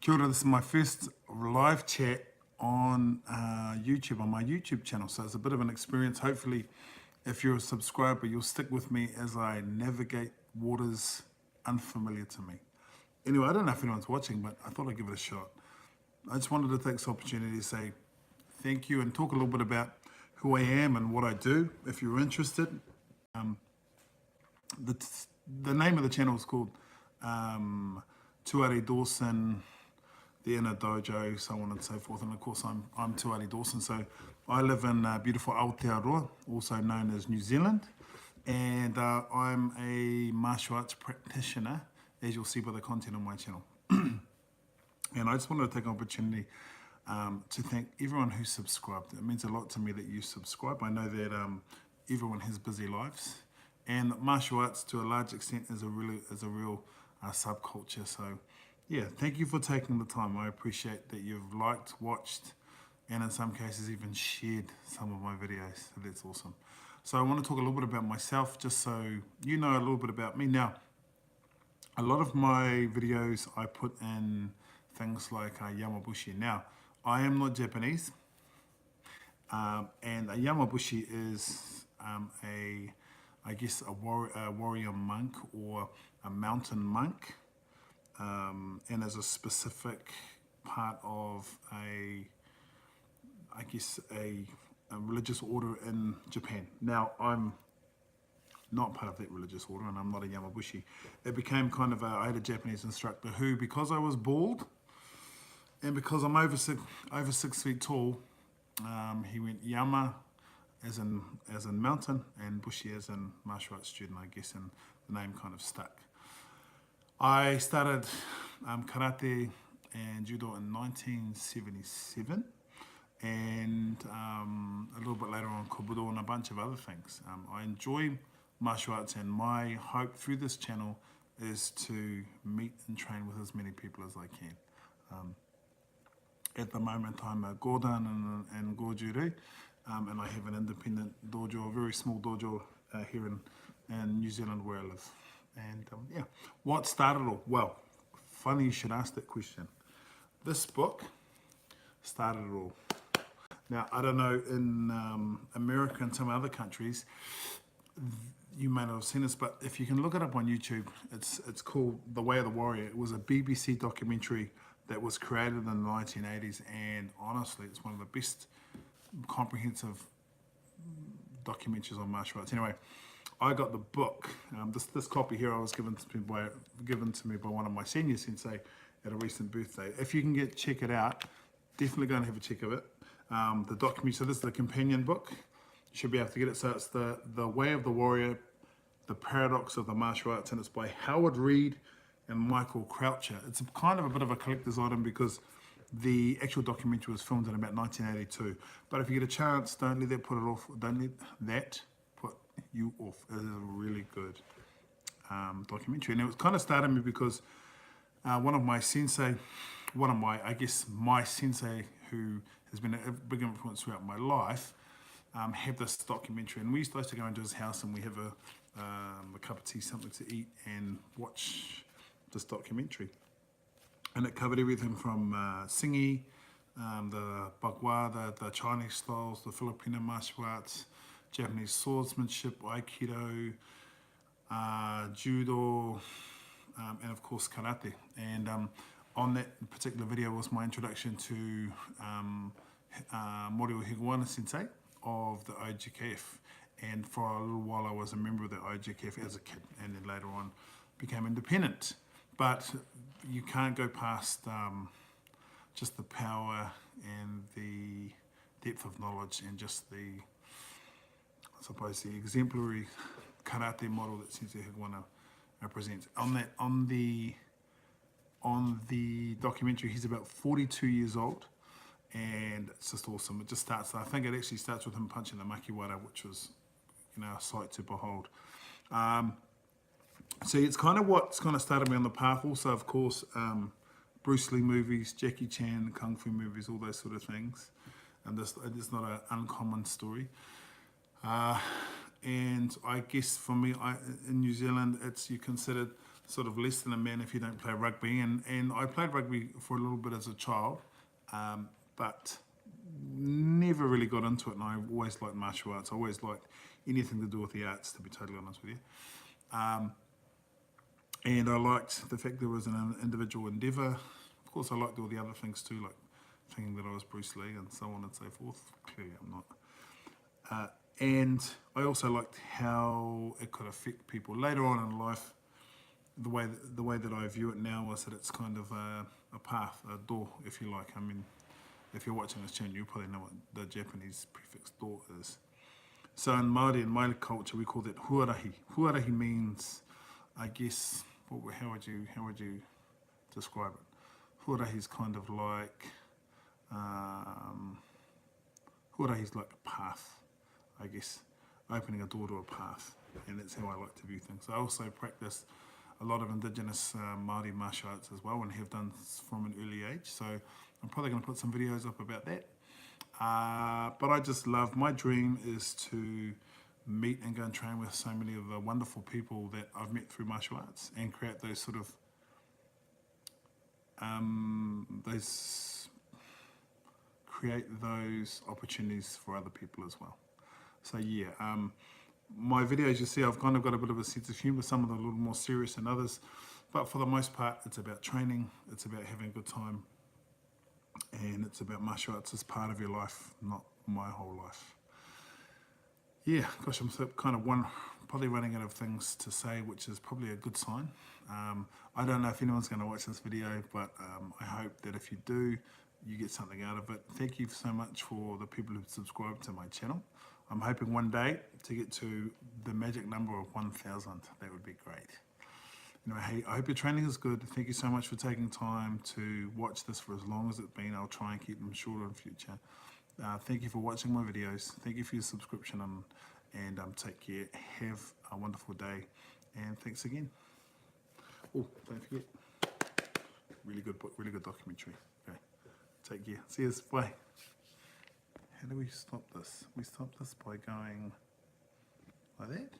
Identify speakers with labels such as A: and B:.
A: Kia ora, this is my first live chat on YouTube, on my YouTube channel. So it's a bit of an experience. Hopefully, if you're a subscriber, you'll stick with me as I navigate waters unfamiliar to me. Anyway, I don't know if anyone's watching, but I thought I'd give it a shot. I just wanted to take this opportunity to say thank you and talk a little bit about who I am and what I do, if you're interested. The name of the channel is called Tuari Dawson, the Inner Dojo, so on and so forth. And of course, I'm Tuari Dawson. So I live in beautiful Aotearoa, also known as New Zealand. And I'm a martial arts practitioner, as you'll see by the content on my channel. And I just wanted to take an opportunity to thank everyone who subscribed. It means a lot to me that you subscribe. I know that everyone has busy lives, and martial arts, to a large extent, is a real subculture. So, yeah, thank you for taking the time. I appreciate that you've liked, watched, and in some cases even shared some of my videos. So that's awesome. So I want to talk a little bit about myself, just so you know a little bit about me. Now, a lot of my videos I put in things like Yamabushi. Now, I am not Japanese, and a Yamabushi is I guess a warrior monk or a mountain monk, and is a specific part of a religious order in Japan. Now, I'm not part of that religious order, and I'm not a Yamabushi. It became kind of I had a Japanese instructor who, because I was bald and because I'm over 6 feet tall, he went Yama as in mountain and Bushi as in martial arts student, I guess, and the name kind of stuck. I started karate and judo in 1977, and a little bit later on kobudo and a bunch of other things. I enjoy martial arts, and my hope through this channel is to meet and train with as many people as I can. At the moment, I'm a Godan and Gojure, and I have an independent dojo, a very small dojo here in New Zealand where I live. And yeah, what started it all? Well, funny you should ask that question. This book started it all. Now, I don't know, in America and some other countries, you may not have seen this, but if you can look it up on YouTube, it's called The Way of the Warrior. It was a BBC documentary that was created in the 1980s, and honestly, it's one of the best comprehensive documentaries on martial arts. Anyway, I got the book. This copy here I was given to me by one of my senior sensei at a recent birthday. If you can check it out, definitely go and have a check of it. The documentary. So this is the companion book. You should be able to get it. So it's the Way of the Warrior, The Paradox of the Martial Arts, and it's by Howard Reed and Michael Croucher. It's kind of a bit of a collector's item because the actual documentary was filmed in about 1982. But if you get a chance, don't let that put it off. Don't let that put you off. It is a really good documentary. And it was kind of started me because one of my sensei who has been a big influence throughout my life, had this documentary, and we used to go into his house and we have a cup of tea, something to eat, and watch this documentary. And it covered everything from Singi, the Bagua, the Chinese styles, the Filipino martial arts, Japanese swordsmanship, Aikido, Judo, and of course Karate. And on that particular video was my introduction to Morio Higuana Sensei of the OGKF. And for a little while I was a member of the OGKF as a kid, and then later on became independent. But you can't go past just the power and the depth of knowledge and just the exemplary karate model that Sensei Higuana presents. On the documentary, he's about 42 years old, and it's just awesome. It just starts, I think it actually starts with him punching the makiwara, which was, a sight to behold. So it's kind of what's kind of started me on the path. Also, of course, Bruce Lee movies, Jackie Chan, Kung Fu movies, all those sort of things. And this is not an uncommon story. And I guess for me, in New Zealand, you considered sort of less than a man if you don't play rugby. And I played rugby for a little bit as a child, but never really got into it. And I always liked martial arts. I always liked anything to do with the arts, to be totally honest with you. And I liked the fact there was an individual endeavour. Of course, I liked all the other things too, like thinking that I was Bruce Lee and so on and so forth. Clearly, I'm not. And I also liked how it could affect people later on in life. The way that I view it now is that it's kind of a path, a door, if you like. I mean, if you're watching this channel, you probably know what the Japanese prefix door is. So in Māori and my culture, we call that huarahi. Huarahi means, I guess, how would you describe it? Huarahi is kind of like, huarahi is like a path, I guess, opening a door to a path, and that's how I like to view things. I also practice a lot of indigenous Māori martial arts as well, and have done from an early age, so I'm probably going to put some videos up about that. But I just love, my dream is to meet and go and train with so many of the wonderful people that I've met through martial arts and create those sort of, those opportunities for other people as well. So yeah, my videos, you see, I've kind of got a bit of a sense of humour, some of them a little more serious than others, but for the most part, it's about training, it's about having a good time, and it's about martial arts as part of your life, not my whole life. Yeah, gosh, I'm kind of probably running out of things to say, which is probably a good sign. I don't know if anyone's going to watch this video, but I hope that if you do, you get something out of it. Thank you so much for the people who subscribe to my channel. I'm hoping one day to get to the magic number of 1,000. That would be great. Anyway, hey, I hope your training is good. Thank you so much for taking time to watch this for as long as it's been. I'll try and keep them shorter in future. Thank you for watching my videos. Thank you for your subscription, and take care. Have a wonderful day, and thanks again. Oh, don't forget, really good book, really good documentary. Okay, take care. See you. Bye. How do we stop this? We stop this by going like that.